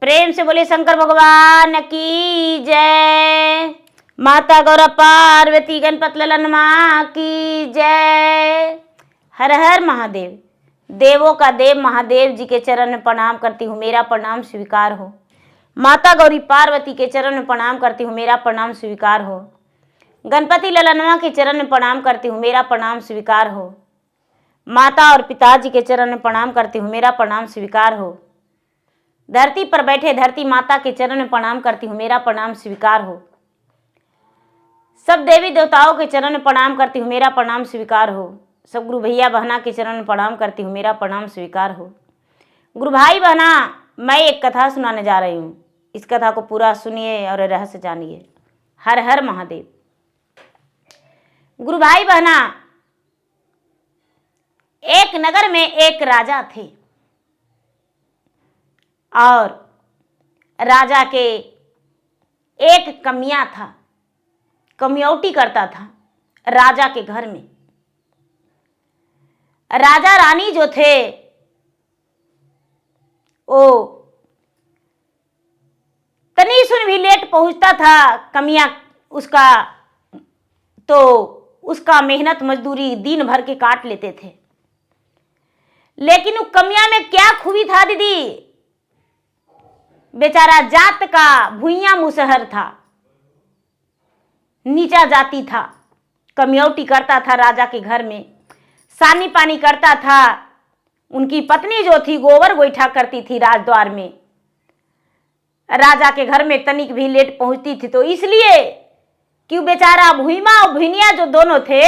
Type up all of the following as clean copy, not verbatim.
प्रेम से बोले शंकर भगवान की जय। माता गौरा पार्वती गणपत ललन माँ की जय। हर हर महादेव। देवों का देव महादेव जी के चरण में प्रणाम करती हूँ, मेरा प्रणाम स्वीकार हो। माता गौरी पार्वती के चरण में प्रणाम करती हूँ, मेरा प्रणाम स्वीकार हो। गणपति ललनवा के चरण में प्रणाम करती हूँ, मेरा प्रणाम स्वीकार हो। माता और पिताजी के चरण में प्रणाम करती हूँ, मेरा प्रणाम स्वीकार हो। धरती पर बैठे धरती माता के चरण में प्रणाम करती हूँ, मेरा प्रणाम स्वीकार हो। सब देवी देवताओं के चरण में प्रणाम करती हूँ, मेरा प्रणाम स्वीकार हो। सब गुरु भैया बहना के चरण में प्रणाम करती हूँ, मेरा प्रणाम स्वीकार हो। गुरु भाई बहना, मैं एक कथा सुनाने जा रही हूँ, इस कथा को पूरा सुनिए और रहस्य जानिए। हर हर महादेव। गुरु भाई बहना, एक नगर में एक राजा थे और राजा के एक कमियां था, कमियौटी करता था राजा के घर में। राजा रानी जो थे वो तनी सुन भी लेट पहुंचता था कमियां उसका, तो उसका मेहनत मजदूरी दिन भर के काट लेते थे। लेकिन वो कमियां में क्या खूबी था दीदी, बेचारा जात का भुइयां मुसहर था, नीचा जाति था, कमियौटी करता था राजा के घर में, सानी पानी करता था। उनकी पत्नी जो थी गोबर गोईठा करती थी राजद्वार में। राजा के घर में तनिक भी लेट पहुंचती थी तो इसलिए कि बेचारा भुइमा और भुइनिया जो दोनों थे,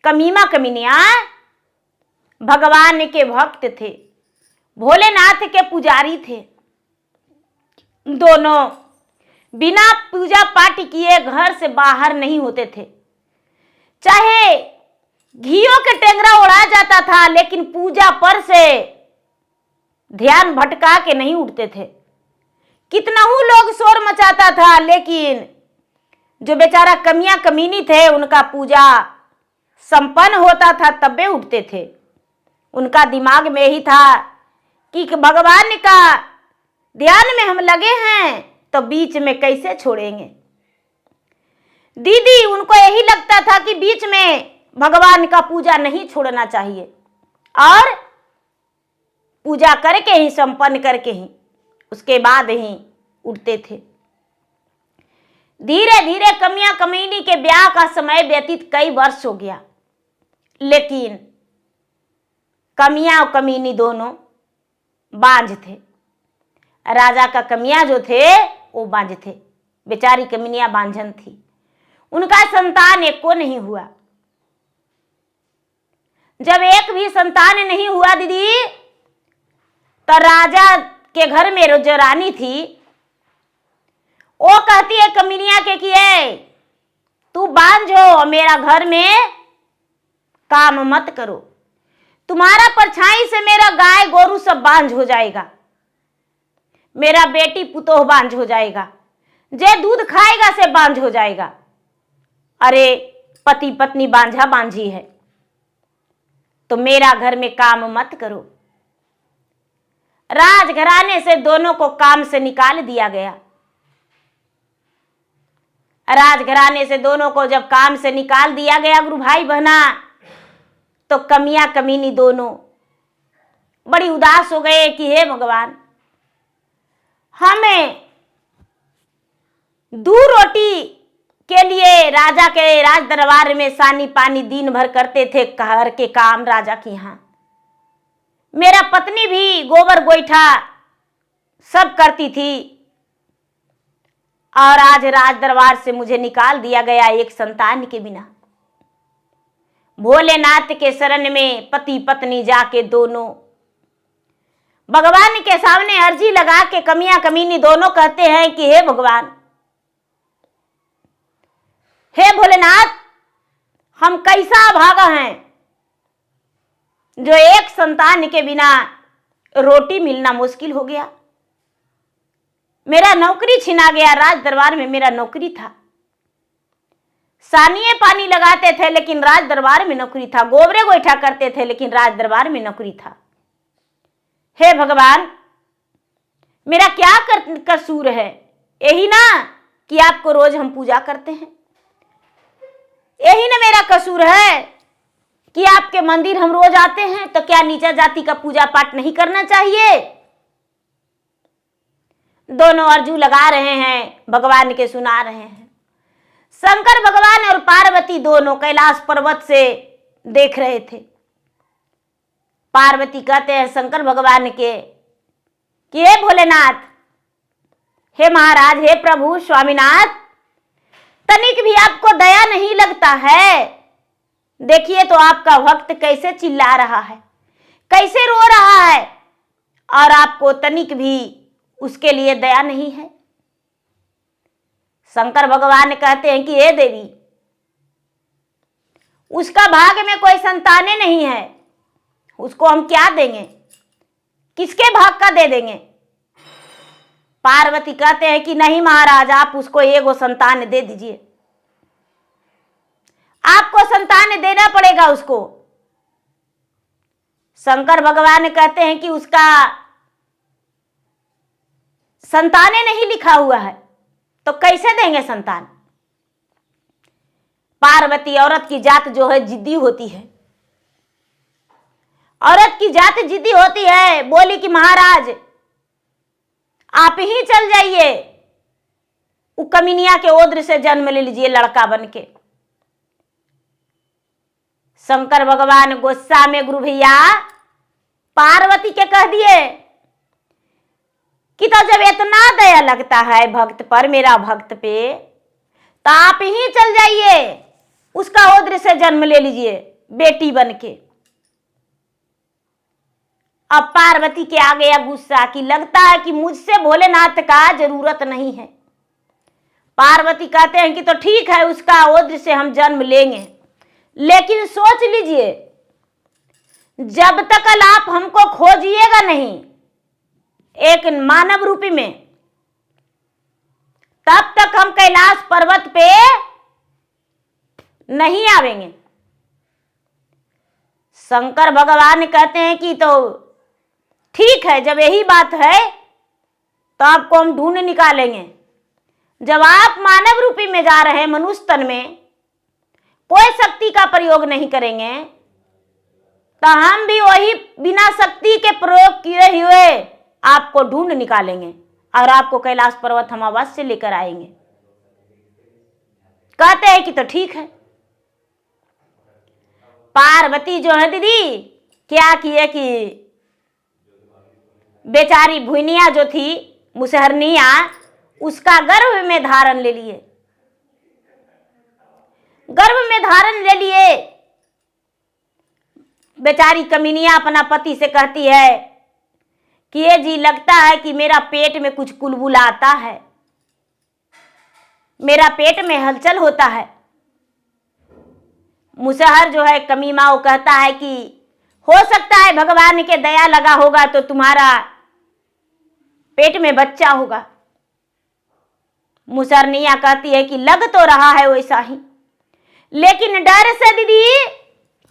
कमीमा कमीनिया, भगवान के भक्त थे, भोलेनाथ के पुजारी थे। दोनों बिना पूजा पाठ किए घर से बाहर नहीं होते थे। चाहे घियों के टेंगरा उड़ा जाता था, लेकिन पूजा पर से ध्यान भटका के नहीं उठते थे। कितना ही लोग शोर मचाता था, लेकिन जो बेचारा कमियां कमीनी थे उनका पूजा संपन्न होता था तबे उठते थे। उनका दिमाग में ही था कि भगवान का ध्यान में हम लगे हैं तो बीच में कैसे छोड़ेंगे। दीदी, उनको यही लगता था कि बीच में भगवान का पूजा नहीं छोड़ना चाहिए और पूजा करके ही, संपन्न करके ही, उसके बाद ही उठते थे। धीरे धीरे कमियां कमीनी के ब्याह का समय व्यतीत कई वर्ष हो गया, लेकिन कमियां और कमीनी दोनों बांझ थे। राजा का कमियां जो थे वो बांझ थे, बेचारी कमीनियां बांझन थी, उनका संतान एक को नहीं हुआ। जब एक भी संतान नहीं हुआ दीदी, तो राजा के घर में जो रानी थी वो कहती है कमीनिया के कि तू बांझ हो, मेरा घर में काम मत करो, तुम्हारा परछाई से मेरा गाय गोरू सब बांझ हो जाएगा, मेरा बेटी पुतोह बांझ हो जाएगा, जे दूध खाएगा से बांझ हो जाएगा। अरे पति पत्नी बांझा बांझी है तो मेरा घर में काम मत करो। राजघराने से दोनों को काम से निकाल दिया गया। राजघराने से दोनों को जब काम से निकाल दिया गया गुरु भाई बहना, तो कमियां कमीनी दोनों बड़ी उदास हो गए कि हे भगवान, हमें दो रोटी के लिए राजा के राज दरबार में सानी पानी दिन भर करते थे, घर के काम राजा के यहाँ। मेरा पत्नी भी गोबर गोईठा सब करती थी और आज राज दरबार से मुझे निकाल दिया गया एक संतान के बिना। भोलेनाथ के शरण में पति पत्नी जाके दोनों भगवान के सामने अर्जी लगा के कमियां कमीनी दोनों कहते हैं कि हे भगवान, हे भोलेनाथ, हम कैसा भागा हैं जो एक संतान के बिना रोटी मिलना मुश्किल हो गया। मेरा नौकरी छिना गया, राज दरबार में मेरा नौकरी था, सानिये पानी लगाते थे लेकिन राज दरबार में नौकरी था, गोबरे गोईठा करते थे लेकिन राज दरबार में नौकरी था। हे भगवान, मेरा क्या कसूर है? यही ना कि आपको रोज हम पूजा करते हैं। यही ना मेरा कसूर है कि आपके मंदिर हम रोज आते हैं। तो क्या नीचा जाति का पूजा पाठ नहीं करना चाहिए? दोनों अर्जू लगा रहे हैं, भगवान के सुना रहे हैं। शंकर भगवान और पार्वती दोनों कैलाश पर्वत से देख रहे थे। पार्वती कहते हैं शंकर भगवान के कि हे भोलेनाथ, हे महाराज, हे प्रभु स्वामीनाथ, तनिक भी आपको दया नहीं लगता है? देखिए तो आपका भक्त कैसे चिल्ला रहा है, कैसे रो रहा है, और आपको तनिक भी उसके लिए दया नहीं है। शंकर भगवान कहते हैं कि हे देवी, उसका भाग में कोई संतानें नहीं है, उसको हम क्या देंगे? किसके भाग का दे देंगे? पार्वती कहते हैं कि नहीं महाराज, आप उसको एगो संतान दे दीजिए, आपको संतान देना पड़ेगा उसको। शंकर भगवान कहते हैं कि उसका संतानें नहीं लिखा हुआ है, तो कैसे देंगे संतान? पार्वती, औरत की जात जो है जिद्दी होती है, औरत की जात जिद्दी होती है। बोली कि महाराज आप ही चल जाइए, वो कमीनिया के ओद्र से जन्म ले लीजिए लड़का बन के। शंकर भगवान गुस्सा में गुरु भैया पार्वती के कह दिए कि तो जब इतना दया लगता है भक्त पर, मेरा भक्त पे, तो आप ही चल जाइए, उसका ओद्र से जन्म ले लीजिए बेटी बन के। अब पार्वती के आ गया गुस्सा कि लगता है कि मुझसे भोलेनाथ का जरूरत नहीं है। पार्वती कहते हैं कि तो ठीक है, उसका ओद्र से हम जन्म लेंगे, लेकिन सोच लीजिए जब तक आप हमको खोजिएगा नहीं एक मानव रूपी में, तब तक हम कैलाश पर्वत पे नहीं आवेंगे। शंकर भगवान कहते हैं कि तो ठीक है, जब यही बात है तो आपको हम ढूंढ निकालेंगे। जब आप मानव रूपी में जा रहे हैं, मनुष्य तन में, कोई शक्ति का प्रयोग नहीं करेंगे, तो हम भी वही बिना शक्ति के प्रयोग किए हुए आपको ढूंढ निकालेंगे और आपको कैलाश पर्वत हम अवश्य लेकर आएंगे। कहते हैं कि तो ठीक है। पार्वती जो है दीदी क्या किए कि बेचारी भुनिया जो थी मुसहरनिया, उसका गर्भ में धारण ले लिए, गर्भ में धारण ले लिए। बेचारी कमीनिया अपना पति से कहती है कि ये जी लगता है कि मेरा पेट में कुछ कुलबुलाता है, मेरा पेट में हलचल होता है। मुसहर जो है कमीमा, वो कहता है कि हो सकता है भगवान के दया लगा होगा तो तुम्हारा पेट में बच्चा होगा। मुसहरनिया कहती है कि लग तो रहा है वैसा ही, लेकिन डर से दीदी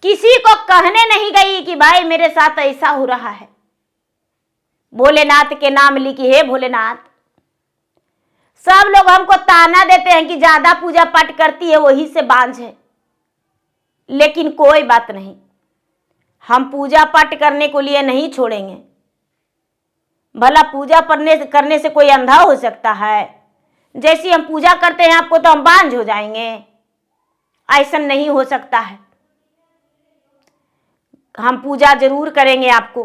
किसी को कहने नहीं गई कि भाई मेरे साथ ऐसा हो रहा है। भोलेनाथ के नाम लिखी, हे भोलेनाथ। सब लोग हमको ताना देते हैं कि ज्यादा पूजा पाठ करती है वही से बांझ है, लेकिन कोई बात नहीं, हम पूजा पाठ करने को लिए नहीं छोड़ेंगे। भला पूजा करने से कोई अंधा हो सकता है? जैसी हम पूजा करते हैं आपको तो हम बांझ हो जाएंगे? ऐसा नहीं हो सकता है। हम पूजा जरूर करेंगे आपको।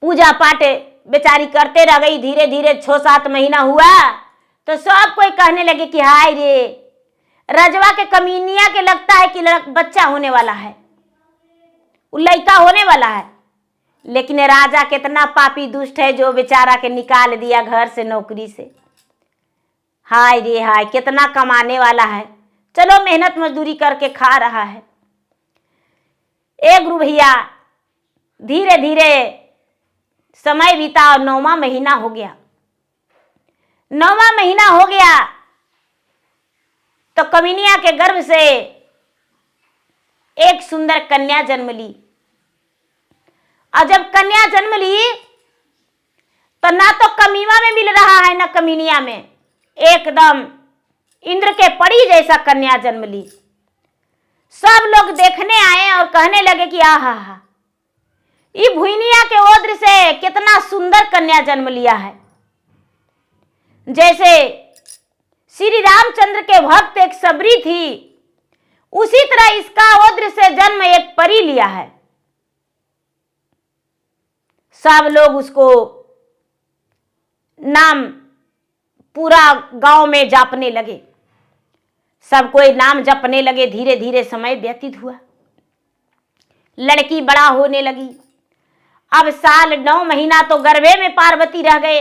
पूजा पाठ बेचारी करते रह गई। धीरे धीरे 6-7 महीना हुआ तो सब कोई कहने लगे कि हाय रे, रजवा के कमीनिया के लगता है कि बच्चा होने वाला है, लड़का होने वाला है। लेकिन राजा कितना पापी दुष्ट है जो बेचारा के निकाल दिया घर से, नौकरी से। हाय रे हाय, कितना कमाने वाला है, चलो मेहनत मजदूरी करके खा रहा है। एक गुरु भैया धीरे धीरे समय बीता और 9वां महीना हो गया। 9वां महीना हो गया तो कमीनिया के गर्भ से एक सुंदर कन्या जन्म ली। और जब कन्या जन्म ली तो तो ना तो कमीवा में मिल रहा है ना कमीनिया में, एकदम इंद्र के परी जैसा कन्या जन्म ली। सब लोग देखने आए और कहने लगे कि आहा हा, ये भुइनिया के ओद्र से कितना सुंदर कन्या जन्म लिया है। जैसे श्री रामचंद्र के भक्त एक सबरी थी, उसी तरह इसका ओद्र से जन्म एक परी लिया है। सब लोग उसको नाम पूरा गांव में जापने लगे, सब कोई नाम जपने लगे। धीरे धीरे समय व्यतीत हुआ, लड़की बड़ा होने लगी। अब साल 9 महीना तो गर्भे में पार्वती रह गए।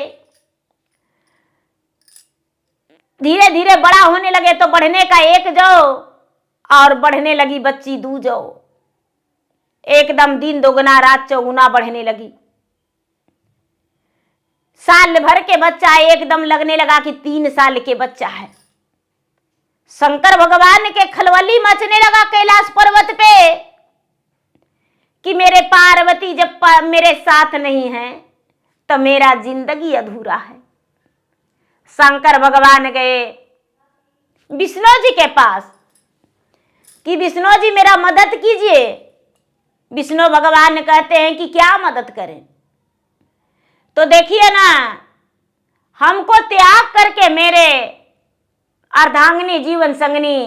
धीरे धीरे बड़ा होने लगे तो बढ़ने का 1 जौ और बढ़ने लगी बच्ची 2 जौ, एकदम दिन दोगुना रात चौगुना बढ़ने लगी। साल भर के बच्चा एकदम लगने लगा कि 3 साल के बच्चा है। शंकर भगवान के खलबली मचने लगा कैलाश पर्वत पे कि मेरे पार्वती जब मेरे साथ नहीं है तो मेरा जिंदगी अधूरा है। शंकर भगवान गए विष्णु जी के पास कि विष्णु जी मेरा मदद कीजिए। विष्णु भगवान कहते हैं कि क्या मदद करें? तो देखिए ना, हमको त्याग करके मेरे अर्धांगिनी जीवन संगनी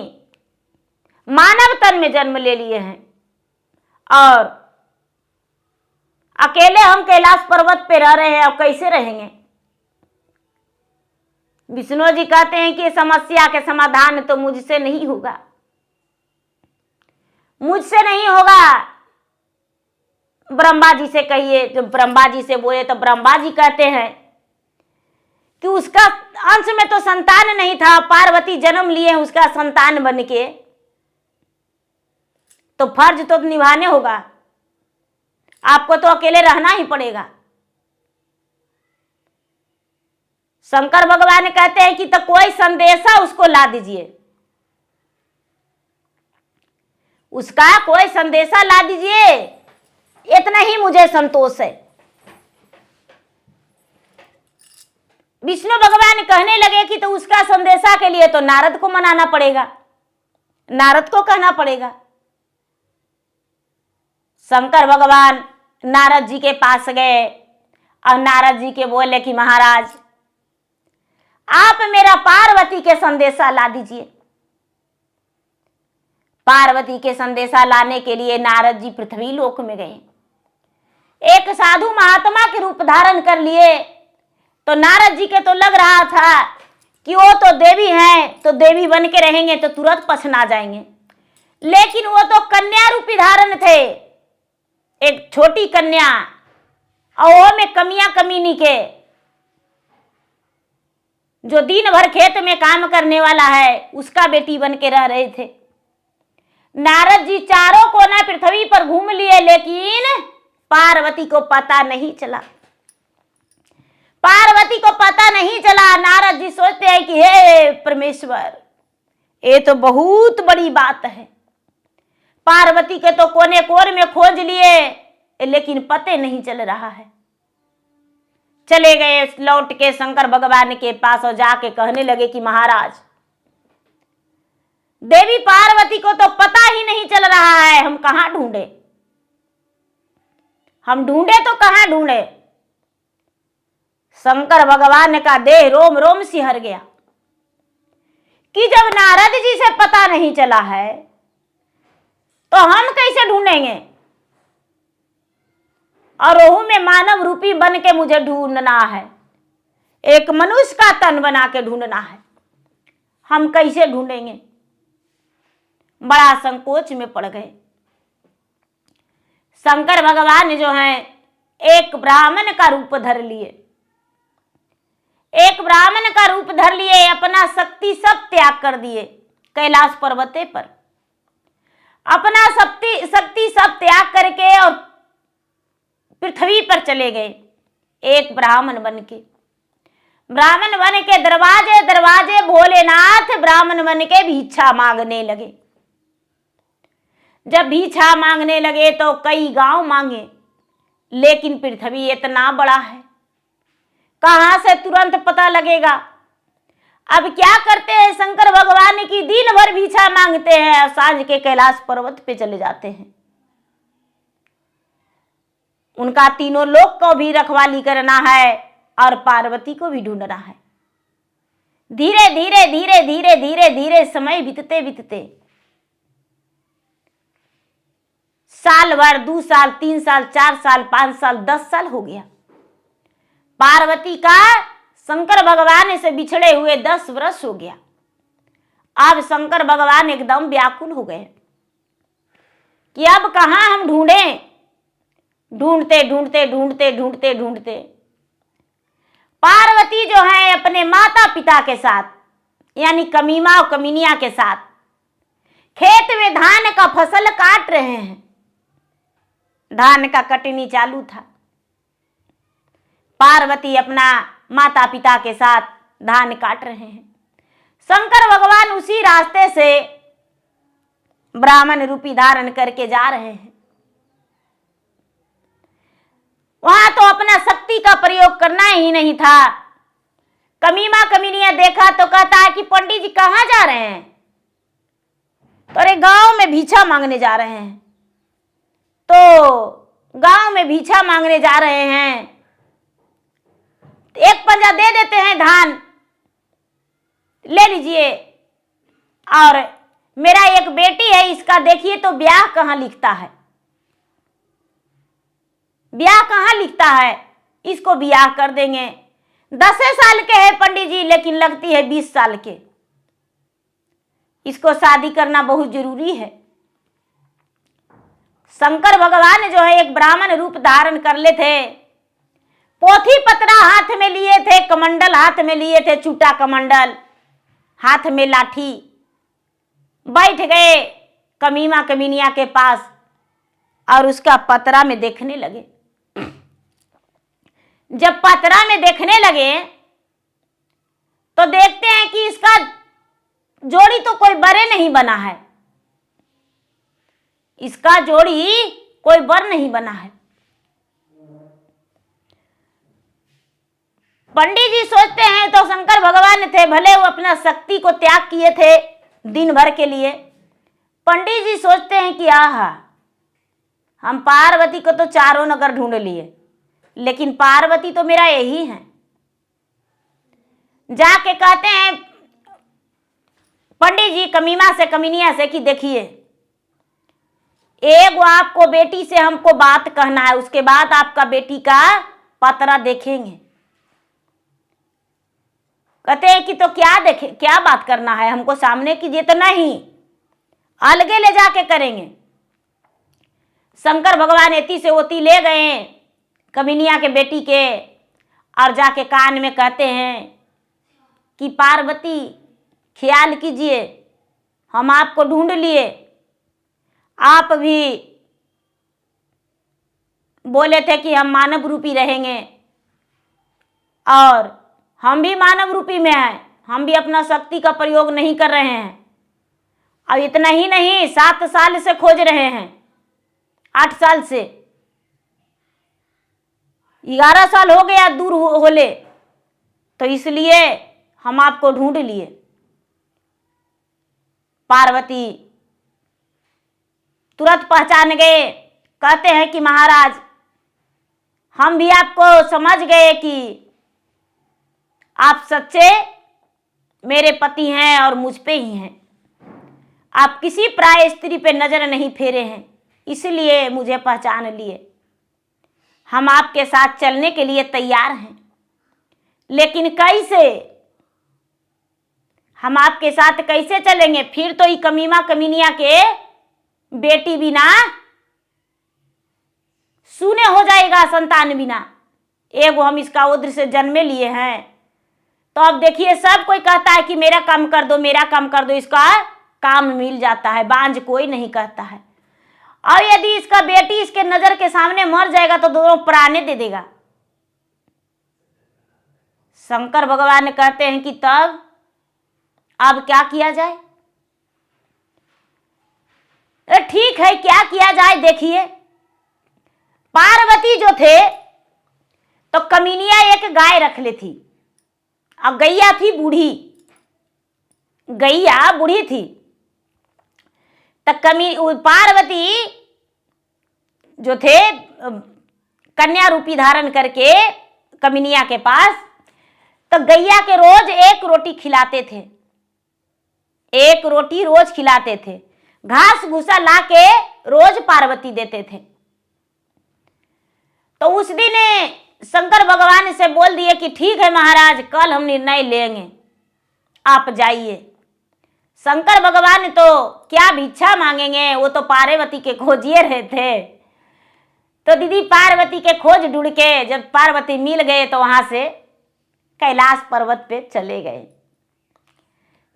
मानव तन में जन्म ले लिए हैं और अकेले हम कैलाश पर्वत पे रह रहे हैं, अब कैसे रहेंगे? विष्णु जी कहते हैं कि समस्या के समाधान तो मुझसे नहीं होगा, मुझसे नहीं होगा। ब्रह्मा जी से कहिए। जब ब्रह्मा जी से बोले तो ब्रह्मा जी कहते हैं कि उसका अंश में तो संतान नहीं था, पार्वती जन्म लिए उसका संतान बन के, तो फर्ज तो निभाने होगा, आपको तो अकेले रहना ही पड़ेगा। शंकर भगवान कहते हैं कि तो कोई संदेशा उसको ला दीजिए, उसका कोई संदेशा ला दीजिए, इतना ही मुझे संतोष है। विष्णु भगवान कहने लगे कि तो उसका संदेशा के लिए तो नारद को मनाना पड़ेगा, नारद को कहना पड़ेगा। शंकर भगवान नारद जी के पास गए और नारद जी के बोले कि महाराज आप मेरा पार्वती के संदेशा ला दीजिए। पार्वती के संदेशा लाने के लिए नारद जी पृथ्वी लोक में गए, एक साधु महात्मा के रूप धारण कर लिए। तो नारद जी के तो लग रहा था कि वो तो देवी हैं, तो देवी बन के रहेंगे तो तुरंत पछना जाएंगे, लेकिन वो तो कन्या रूपी धारण थे, एक छोटी कन्या, और वो में कमियां कमीनी के, जो दिन भर खेत में काम करने वाला है उसका बेटी बन के रह रहे थे। नारद जी चारों कोना पृथ्वी पर घूम लिए, लेकिन पार्वती को पता नहीं चला, पार्वती को पता नहीं चला। नारद जी सोचते हैं कि हे परमेश्वर, ये तो बहुत बड़ी बात है, पार्वती के तो कोने कोने में खोज लिए लेकिन पते नहीं चल रहा है। चले गए लौट के शंकर भगवान के पास और जाके कहने लगे कि महाराज देवी पार्वती को तो पता ही नहीं चल रहा है, हम कहां ढूंढे, हम ढूंढे तो कहां ढूंढे। शंकर भगवान का देह रोम रोम सिहर गया कि जब नारद जी से पता नहीं चला है तो हम कैसे ढूंढेंगे, और रोहू में मानव रूपी बन के मुझे ढूंढना है, एक मनुष्य का तन बना के ढूंढना है, हम कैसे ढूंढेंगे? बड़ा संकोच में पड़ गए। शंकर भगवान जो हैं एक ब्राह्मण का रूप धर लिए, एक ब्राह्मण का रूप धर लिए, अपना शक्ति सब त्याग कर दिए कैलाश पर्वते पर, अपना शक्ति सब त्याग करके और पृथ्वी पर चले गए एक ब्राह्मण बन के। ब्राह्मण बन के दरवाजे दरवाजे भोलेनाथ ब्राह्मण बन के भिक्षा मांगने लगे। जब भिक्षा मांगने लगे तो कई गांव मांगे, लेकिन पृथ्वी इतना बड़ा है, कहां से तुरंत पता लगेगा। अब क्या करते हैं शंकर भगवान की, दिन भर भिक्षा मांगते हैं और सांझ के कैलाश पर्वत पे चले जाते हैं। उनका तीनों लोक को भी रखवाली करना है और पार्वती को भी ढूंढना है। धीरे धीरे धीरे धीरे धीरे धीरे समय बीतते बीतते साल भर, 2 साल, 3 साल, 4 साल, 5 साल, 10 साल हो गया। पार्वती का शंकर भगवान से बिछड़े हुए 10 वर्ष हो गया। अब शंकर भगवान एकदम व्याकुल हो गए कि अब कहां हम ढूंढें। ढूंढते ढूंढते ढूंढते ढूंढते ढूंढते पार्वती जो है अपने माता पिता के साथ यानी कमीमा और कमीनिया के साथ खेत में धान का फसल काट रहे हैं। धान का कटनी चालू था। पार्वती अपना माता पिता के साथ धान काट रहे हैं। शंकर भगवान उसी रास्ते से ब्राह्मण रूपी धारण करके जा रहे हैं। वहां तो अपना शक्ति का प्रयोग करना ही नहीं था। कमीमा कमीनिया देखा तो कहता है कि पंडित जी कहां जा रहे हैं? तो अरे गांव में भिक्षा मांगने जा रहे हैं। तो गांव में भिक्षा मांगने जा रहे हैं, एक पंजा दे देते हैं, धान ले लीजिए। और मेरा एक बेटी है, इसका देखिए तो ब्याह कहां लिखता है, ब्याह कहां लिखता है, इसको ब्याह कर देंगे। 10 साल के है पंडित जी, लेकिन लगती है 20 साल के। इसको शादी करना बहुत जरूरी है। शंकर भगवान जो है एक ब्राह्मण रूप धारण कर ले थे। पोथी पत्रा हाथ में लिए थे, कमंडल हाथ में लिए थे, चूटा कमंडल, हाथ में लाठी। बैठ गए कमीमा कमीनिया के पास और उसका पतरा में देखने लगे। जब पतरा में देखने लगे तो देखते हैं कि इसका जोड़ी तो कोई बरे नहीं बना है। इसका जोड़ी कोई बर नहीं बना है। पंडित जी सोचते हैं तो शंकर भगवान थे, भले वो अपना शक्ति को त्याग किए थे दिन भर के लिए। पंडित जी सोचते हैं कि आहा, हम पार्वती को तो चारों नगर ढूंढ लिए, लेकिन पार्वती तो मेरा यही है। जाके कहते हैं पंडित जी कमीमा से कमीनिया से कि देखिए, एक वो आपको बेटी से हमको बात कहना है, उसके बाद आपका बेटी का पतरा देखेंगे। कहते हैं कि तो क्या देखे, क्या बात करना है, हमको सामने कीजिए। तो नहीं, अलगे ले जाके करेंगे। शंकर भगवान एती से ओती ले गए कमीनिया के बेटी के और जाके कान में कहते हैं कि पार्वती ख्याल कीजिए, हम आपको ढूंढ लिए। आप भी बोले थे कि हम मानव रूपी रहेंगे और हम भी मानव रूपी में हैं। हम भी अपना शक्ति का प्रयोग नहीं कर रहे हैं। और इतना ही नहीं, 7 साल से खोज रहे हैं, 8 साल से, 11 साल हो गया दूर होले, तो इसलिए हम आपको ढूंढ लिए। पार्वती तुरंत पहचान गए। कहते हैं कि महाराज, हम भी आपको समझ गए कि आप सच्चे मेरे पति हैं और मुझ पे ही हैं। आप किसी प्राय स्त्री पे नजर नहीं फेरे हैं, इसलिए मुझे पहचान लिए। हम आपके साथ चलने के लिए तैयार हैं, लेकिन कैसे? हम आपके साथ कैसे चलेंगे? फिर तो ये कमीमा कमीनिया के बेटी बिना शून्य हो जाएगा, संतान बिना। एगो हम इसका उद्र से जन्मे लिए हैं। तो अब देखिए, सब कोई कहता है कि मेरा काम कर दो, मेरा काम कर दो, इसका काम मिल जाता है, बांझ कोई नहीं कहता है। और यदि इसका बेटी इसके नजर के सामने मर जाएगा तो दोनों प्राणे दे देगा। शंकर भगवान कहते हैं कि तब अब क्या किया जाए? ठीक है, क्या किया जाए? देखिए, पार्वती जो थे तो कमीनिया एक गाय रख ली थी। अब गैया थी बूढ़ी, गैया बूढ़ी थी। तो पार्वती जो थे कन्या रूपी धारण करके कमीनिया के पास, तो गैया के रोज एक रोटी खिलाते थे, एक रोटी रोज खिलाते थे। घास भूसा ला के रोज पार्वती देते थे। तो उस दिन शंकर भगवान से बोल दिए कि ठीक है महाराज, कल हम निर्णय लेंगे, आप जाइए। शंकर भगवान तो क्या भिक्षा मांगेंगे, वो तो पार्वती के खोजिए रहे थे। तो दीदी पार्वती के खोज ढूंढ के जब पार्वती मिल गए तो वहां से कैलाश पर्वत पे चले गए।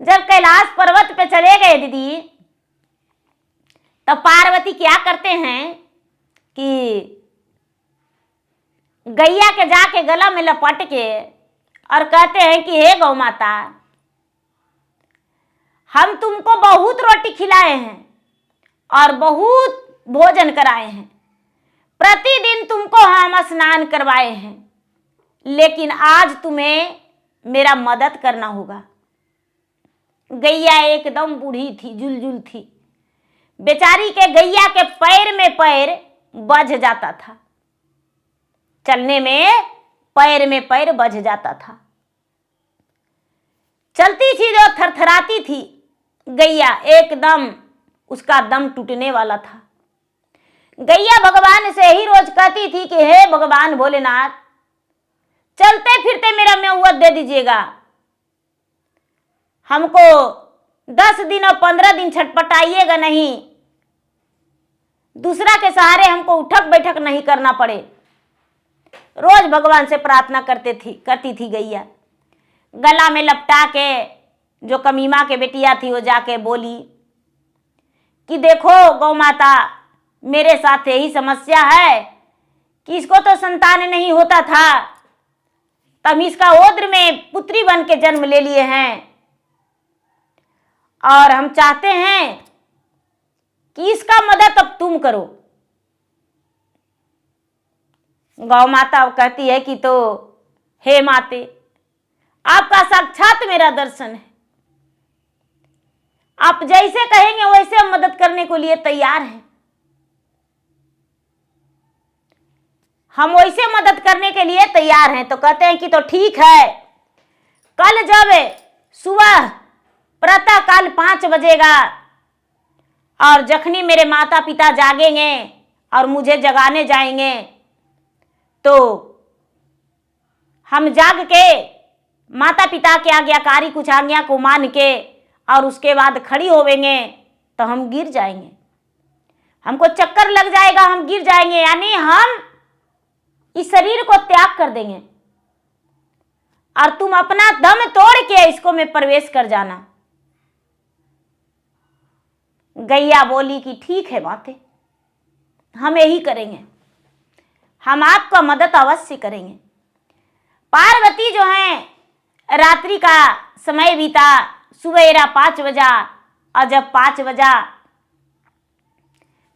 जब कैलाश पर्वत पे चले गए दीदी, तो पार्वती क्या करते हैं कि गैया के जाके गला में लपट के और कहते हैं कि हे गौ माता, हम तुमको बहुत रोटी खिलाए हैं और बहुत भोजन कराए हैं, प्रतिदिन तुमको हम स्नान करवाए हैं, लेकिन आज तुम्हें मेरा मदद करना होगा। गैया एकदम बूढ़ी थी, जुलजुल थी, बेचारी के गैया के पैर में पैर बज जाता था, चलने में पैर में पैर बज जाता था। चलती थी जो थरथराती थी गैया, एकदम उसका दम टूटने वाला था। गैया भगवान से ही रोज कहती थी कि हे भगवान भोलेनाथ, चलते फिरते मेरा म्योवत दे दीजिएगा, हमको 10 दिन और 15 दिन छटपटाइएगा नहीं, दूसरा के सहारे हमको उठक बैठक नहीं करना पड़े। रोज भगवान से प्रार्थना करती थी गैया। गला में लपटा के जो कमीमा के बेटिया थी वो जाके बोली कि देखो गौ माता, मेरे साथ यही समस्या है कि इसको तो संतान नहीं होता था, तब इसका ओद्र में पुत्री बन के जन्म ले लिए हैं और हम चाहते हैं कि इसका मदद अब तुम करो। गौ माता कहती है कि तो हे माते, आपका साक्षात मेरा दर्शन है, आप जैसे कहेंगे वैसे हम मदद करने को लिए तैयार हैं, हम वैसे मदद करने के लिए तैयार हैं। तो कहते हैं कि तो ठीक है, कल जब सुबह प्रातः काल 5 बजेगा और जखनी मेरे माता पिता जागेंगे और मुझे जगाने जाएंगे, तो हम जाग के माता पिता के आज्ञाकारी कुछ आज्ञा को मान के और उसके बाद खड़ी होवेंगे तो हम गिर जाएंगे, हमको चक्कर लग जाएगा, हम गिर जाएंगे, यानी हम इस शरीर को त्याग कर देंगे और तुम अपना दम तोड़ के इसको में प्रवेश कर जाना। गैया बोली कि ठीक है माते, हम यही करेंगे, हम आपका मदद अवश्य करेंगे। पार्वती जो है, रात्रि का समय बीता, सुबेरा 5 बजा और जब 5 बजा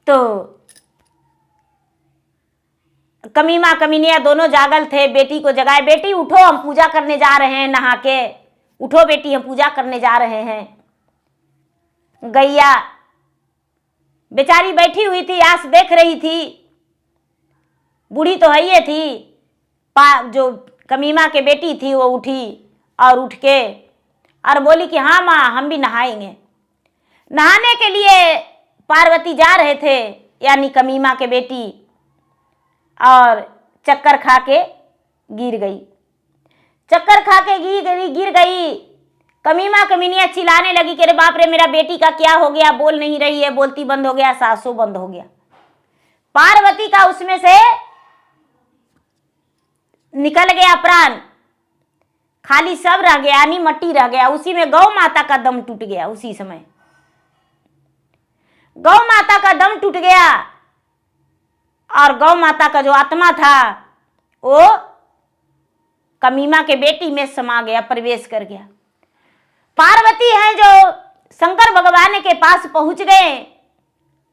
तो कमीमा कमीनिया दोनों जागल थे, बेटी को जगाए, बेटी उठो हम पूजा करने जा रहे हैं, नहा के उठो बेटी हम पूजा करने जा रहे हैं। गैया बेचारी बैठी हुई थी, आस देख रही थी, बूढ़ी तो है ही थी। जो कमीमा के बेटी थी वो उठी और उठ के और बोली कि हाँ माँ, हम भी नहाएंगे। नहाने के लिए पार्वती जा रहे थे, यानी कमीमा के बेटी, और चक्कर खा के गिर गई, चक्कर खा के गिर गई। कमीमा कमीनिया चिल्लाने लगी कि अरे बाप रे, मेरा बेटी का क्या हो गया, बोल नहीं रही है, बोलती बंद हो गया, सांसों बंद हो गया। पार्वती का उसमें से निकल गया प्राण, खाली सब रह गया, यानी मट्टी रह गया। उसी में गौ माता का दम टूट गया। उसी समय गौ माता का दम टूट गया और गौ माता का जो आत्मा था वो कमीमा के बेटी में समा गया, प्रवेश कर गया। पार्वती है जो शंकर भगवान के पास पहुंच गए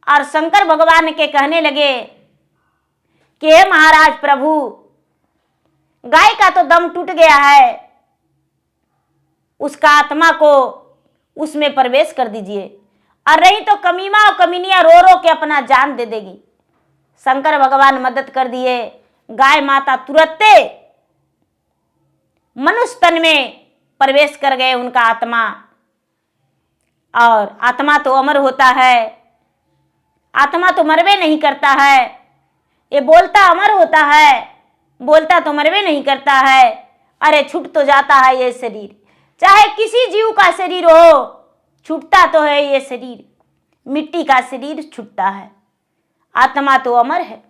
और शंकर भगवान के कहने लगे कि हे महाराज प्रभु, गाय का तो दम टूट गया है, उसका आत्मा को उसमें प्रवेश कर दीजिए, और नहीं तो कमीमा और कमीनिया रो रो के अपना जान दे देगी। शंकर भगवान मदद कर दिए। गाय माता तुरंते मनुष्य तन में प्रवेश कर गए उनका आत्मा, और आत्मा तो अमर होता है, आत्मा तो मरवे नहीं करता है। ये बोलता अमर होता है, बोलता तो मरवे नहीं करता है। अरे छूट तो जाता है ये शरीर, चाहे किसी जीव का शरीर हो, छूटता तो है ये शरीर, मिट्टी का शरीर छूटता है, आत्मा तो अमर है।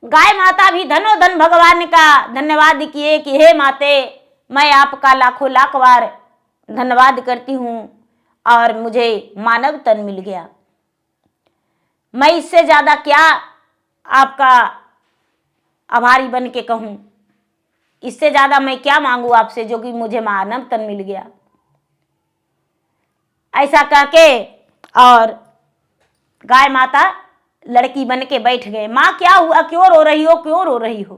गाय माता भी धनो धन भगवान का धन्यवाद किए कि हे माते, मैं आपका लाखों लाख बार धन्यवाद करती हूँ और मुझे मानव तन मिल गया। मैं इससे ज्यादा क्या आपका आभारी बन के कहूँ, इससे ज्यादा मैं क्या मांगू आपसे जो कि मुझे मानव तन मिल गया। ऐसा कह के और गाय माता लड़की बन के बैठ गए। माँ क्या हुआ, क्यों रो रही हो, क्यों रो रही हो,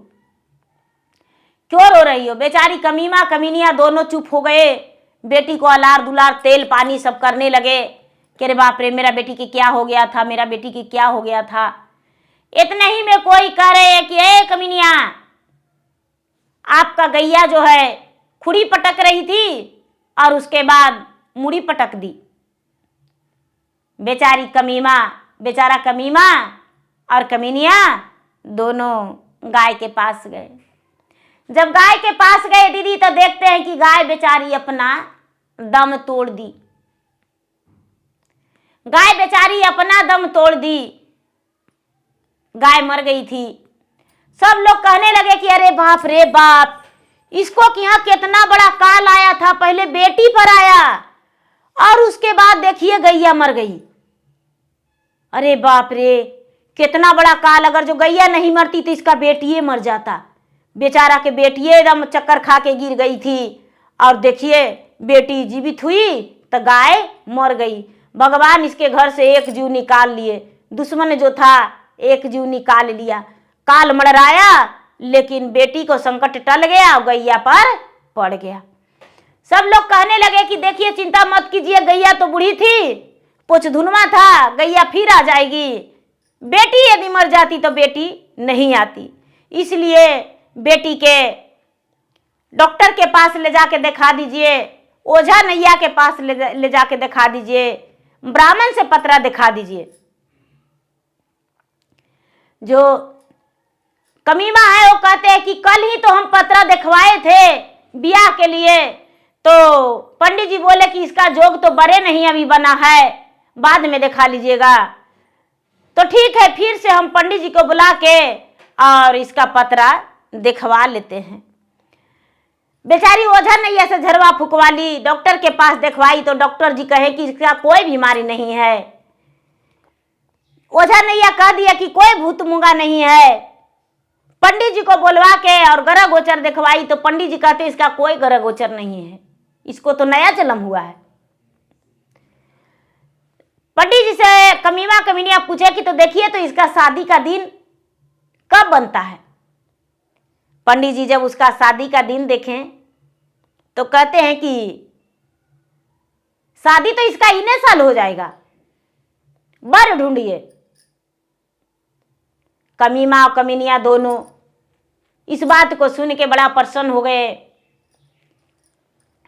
क्यों रो रही हो? बेचारी कमीमा कमीनिया दोनों चुप हो गए। बेटी को अलार दुलार तेल पानी सब करने लगे कि अरे बाप रे, मेरा बेटी की क्या हो गया था, मेरा बेटी की क्या हो गया था। इतने ही में कोई कह रहे हैं कि ए कमीनिया, आपका गैया जो है खुड़ी पटक रही थी और उसके बाद मुड़ी पटक दी। बेचारी कमीमा, बेचारा कमीमा और कमीनिया दोनों गाय के पास गए। जब गाय के पास गए दीदी, तो देखते हैं कि गाय बेचारी अपना दम तोड़ दी। गाय बेचारी अपना दम तोड़ दी, गाय मर गई थी। सब लोग कहने लगे कि अरे बाप रे बाप, इसको कि यहाँ कितना बड़ा काल आया था, पहले बेटी पर आया और उसके बाद देखिए गैया मर गई। अरे बाप रे, कितना बड़ा काल, अगर जो गैया नहीं मरती तो इसका बेटिए मर जाता। बेचारा के बेटिए एकदम चक्कर खा के गिर गई थी और देखिए बेटी जीवित हुई तो गाय मर गई। भगवान इसके घर से एक जीव निकाल लिए, दुश्मन जो था एक जीव निकाल लिया। काल मड़राया लेकिन बेटी को संकट टल गया और गैया पर पड़ गया। सब लोग कहने लगे कि देखिए चिंता मत कीजिए, गैया तो बूढ़ी थी, पोछधुनवा था, गैया फिर आ जाएगी। बेटी यदि मर जाती तो बेटी नहीं आती, इसलिए बेटी के डॉक्टर के पास ले जाके दिखा दीजिए, ओझा नैया के पास ले जाके दिखा दीजिए, ब्राह्मण से पतरा दिखा दीजिए। जो कमीमा है वो कहते हैं कि कल ही तो हम पतरा दिखवाए थे ब्याह के लिए, तो पंडित जी बोले कि इसका जोग तो बड़े नहीं अभी बना है, बाद में दिखा लीजिएगा। तो ठीक है, फिर से हम पंडित जी को बुला के और इसका पतरा दिखवा लेते हैं। बेचारी ओझा नैया से झरवा फुकवा ली, डॉक्टर के पास दिखवाई तो डॉक्टर जी कहे कि इसका कोई बीमारी नहीं है। ओझा नैया कह दिया कि कोई भूत मूंगा नहीं है। पंडित जी को बुलवा के और ग्रह गोचर दिखवाई तो पंडित जी कहते इसका कोई ग्रह गोचर नहीं है, इसको तो नया जन्म हुआ है। पंडित जी से कमीमा कमीनिया पूछे कि तो देखिए तो इसका शादी का दिन कब बनता है। पंडित जी जब उसका शादी का दिन देखें तो कहते हैं कि शादी तो इसका इन्हें साल हो जाएगा, बर ढूंढिए। कमीमा और कमीनिया दोनों इस बात को सुन के बड़ा प्रसन्न हो गए,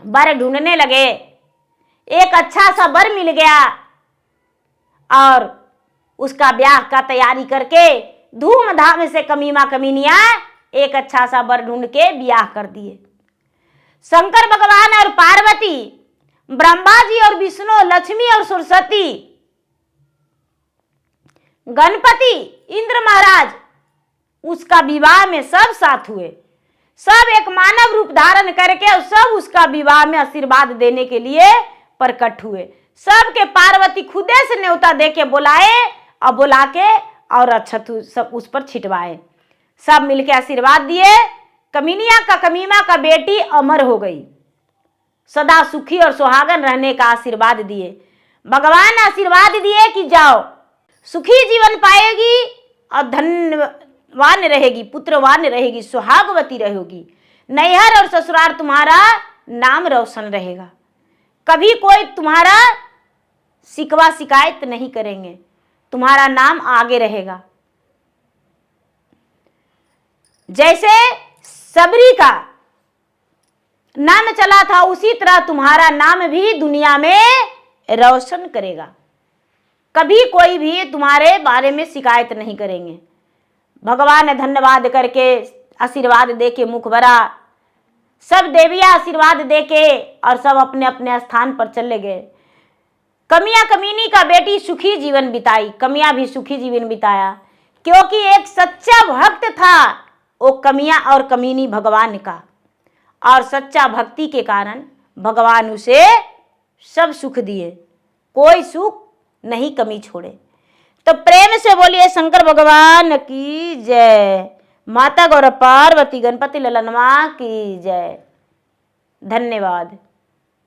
बर ढूंढने लगे। एक अच्छा सा बर मिल गया और उसका ब्याह का तैयारी करके धूमधाम से कमीमा कमीनिया एक अच्छा सा बर ढूंढ के ब्याह कर दिए। शंकर भगवान और पार्वती, ब्रह्मा जी और विष्णु, लक्ष्मी और सरस्वती, गणपति, इंद्र महाराज, उसका विवाह में सब साथ हुए। सब एक मानव रूप धारण करके और सब उसका विवाह में आशीर्वाद देने के लिए प्रकट हुए। सबके पार्वती खुदे से न्योता दे के बुलाए और बुला के और अक्षत सब उस पर छिटवाए। सब मिलके आशीर्वाद दिए। कमीनिया का कमीमा का बेटी अमर हो गई, सदा सुखी और सुहागन रहने का आशीर्वाद दिए। भगवान आशीर्वाद दिए कि जाओ सुखी जीवन पाएगी और धन वान रहेगी, पुत्रवान रहेगी, सुहागवती रहेगी। नैहर और ससुराल तुम्हारा नाम रोशन रहेगा। कभी कोई तुम्हारा शिकवा शिकायत नहीं करेंगे, तुम्हारा नाम आगे रहेगा। जैसे सबरी का नाम चला था, उसी तरह तुम्हारा नाम भी दुनिया में रोशन करेगा। कभी कोई भी तुम्हारे बारे में शिकायत नहीं करेंगे। भगवान ने धन्यवाद करके आशीर्वाद देके मुख भरा। सब देवियां आशीर्वाद देके और सब अपने अपने स्थान पर चले गए। कमिया कमीनी का बेटी सुखी जीवन बिताई, कमिया भी सुखी जीवन बिताया, क्योंकि एक सच्चा भक्त था वो कमिया और कमीनी भगवान का, और सच्चा भक्ति के कारण भगवान उसे सब सुख दिए, कोई सुख नहीं कमी छोड़े। तो प्रेम से बोलिए शंकर भगवान की जय, माता गौर पार्वती गणपति ललनवा की जय। धन्यवाद।